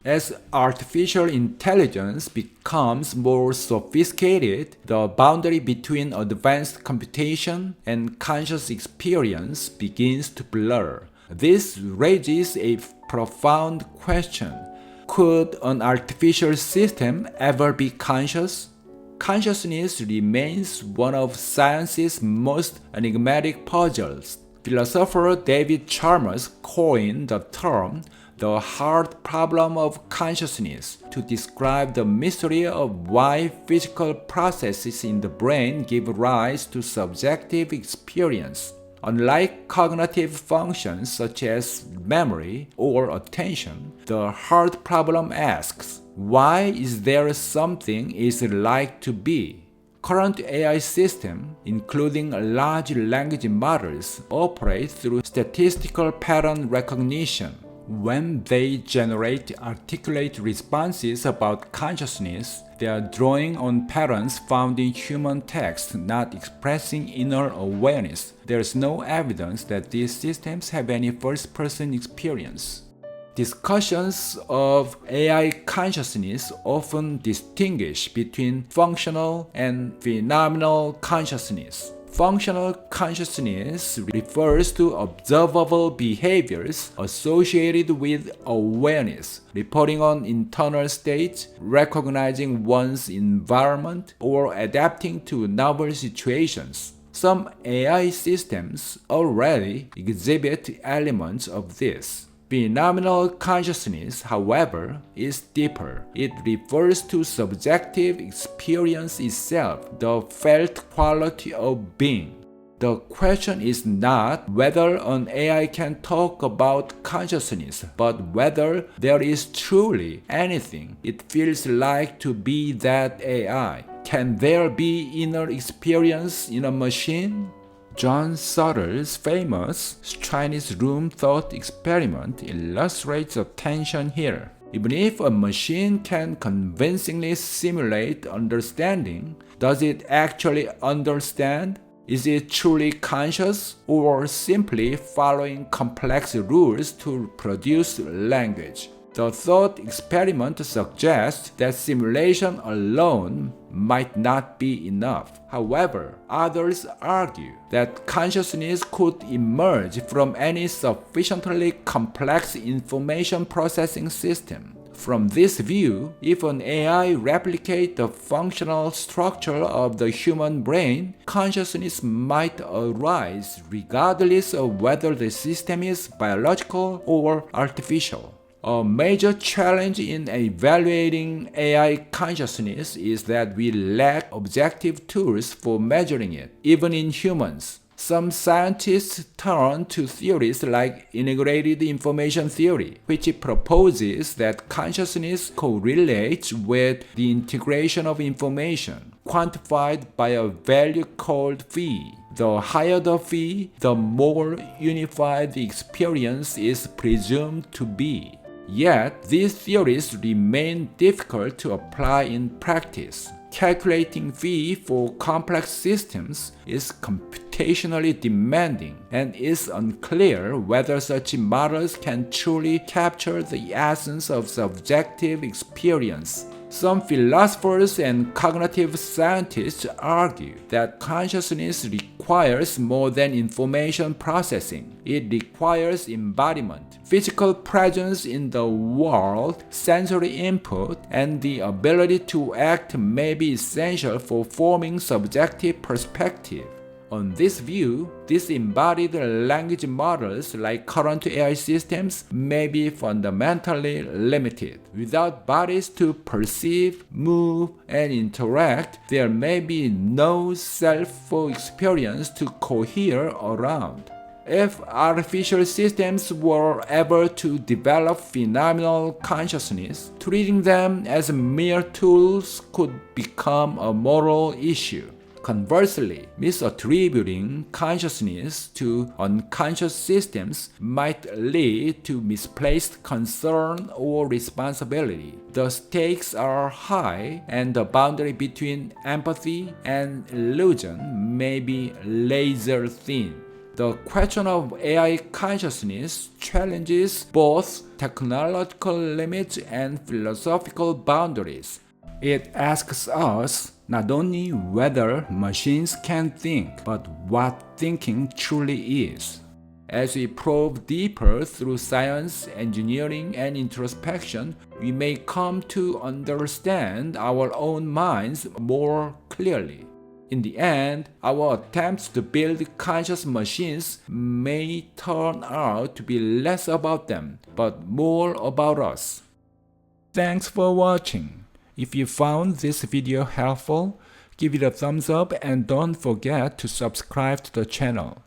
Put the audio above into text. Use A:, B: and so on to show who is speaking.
A: As artificial intelligence becomes more sophisticated, the boundary between advanced computation and conscious experience begins to blur. This raises a profound question. Could an artificial system ever be conscious? Consciousness remains one of science's most enigmatic puzzles. Philosopher David Chalmers coined the term the hard problem of consciousness to describe the mystery of why physical processes in the brain give rise to subjective experience. Unlike cognitive functions such as memory or attention, the hard problem asks, why is there something is like to be? Current AI systems, including large language models, operate through statistical pattern recognition. When they generate articulate responses about consciousness, they are drawing on patterns found in human text, not expressing inner awareness. There is no evidence that these systems have any first-person experience. Discussions of AI consciousness often distinguish between functional and phenomenal consciousness. Functional consciousness refers to observable behaviors associated with awareness, reporting on internal states, recognizing one's environment, or adapting to novel situations. Some AI systems already exhibit elements of this. Phenomenal consciousness, however, is deeper. It refers to subjective experience itself, the felt quality of being. The question is not whether an AI can talk about consciousness, but whether there is truly anything it feels like to be that AI. Can there be inner experience in a machine? John Sutter's famous Chinese room thought experiment illustrates the tension here. Even if a machine can convincingly simulate understanding, does it actually understand? Is it truly conscious or simply following complex rules to produce language? The thought experiment suggests that simulation alone might not be enough. However, others argue that consciousness could emerge from any sufficiently complex information processing system. From this view, if an AI replicates the functional structure of the human brain, consciousness might arise regardless of whether the system is biological or artificial. A major challenge in evaluating AI consciousness is that we lack objective tools for measuring it, even in humans. Some scientists turn to theories like integrated information theory, which proposes that consciousness correlates with the integration of information, quantified by a value called phi. The higher the phi, the more unified the experience is presumed to be. Yet, these theories remain difficult to apply in practice. Calculating phi for complex systems is computationally demanding, and it's unclear whether such models can truly capture the essence of subjective experience. Some philosophers and cognitive scientists argue that consciousness requires more than information processing. It requires embodiment, physical presence in the world, sensory input, and the ability to act may be essential for forming subjective perspective. On this view, disembodied language models like current AI systems may be fundamentally limited. Without bodies to perceive, move, and interact, there may be no self for experience to cohere around. If artificial systems were able to develop phenomenal consciousness, treating them as mere tools could become a moral issue. Conversely, misattributing consciousness to unconscious systems might lead to misplaced concern or responsibility. The stakes are high, and the boundary between empathy and illusion may be razor thin. The question of AI consciousness challenges both technological limits and philosophical boundaries. It asks us not only whether machines can think, but what thinking truly is. As we probe deeper through science, engineering, and introspection, we may come to understand our own minds more clearly. In the end, our attempts to build conscious machines may turn out to be less about them, but more about us. Thanks for watching. If you found this video helpful, give it a thumbs up and don't forget to subscribe to the channel.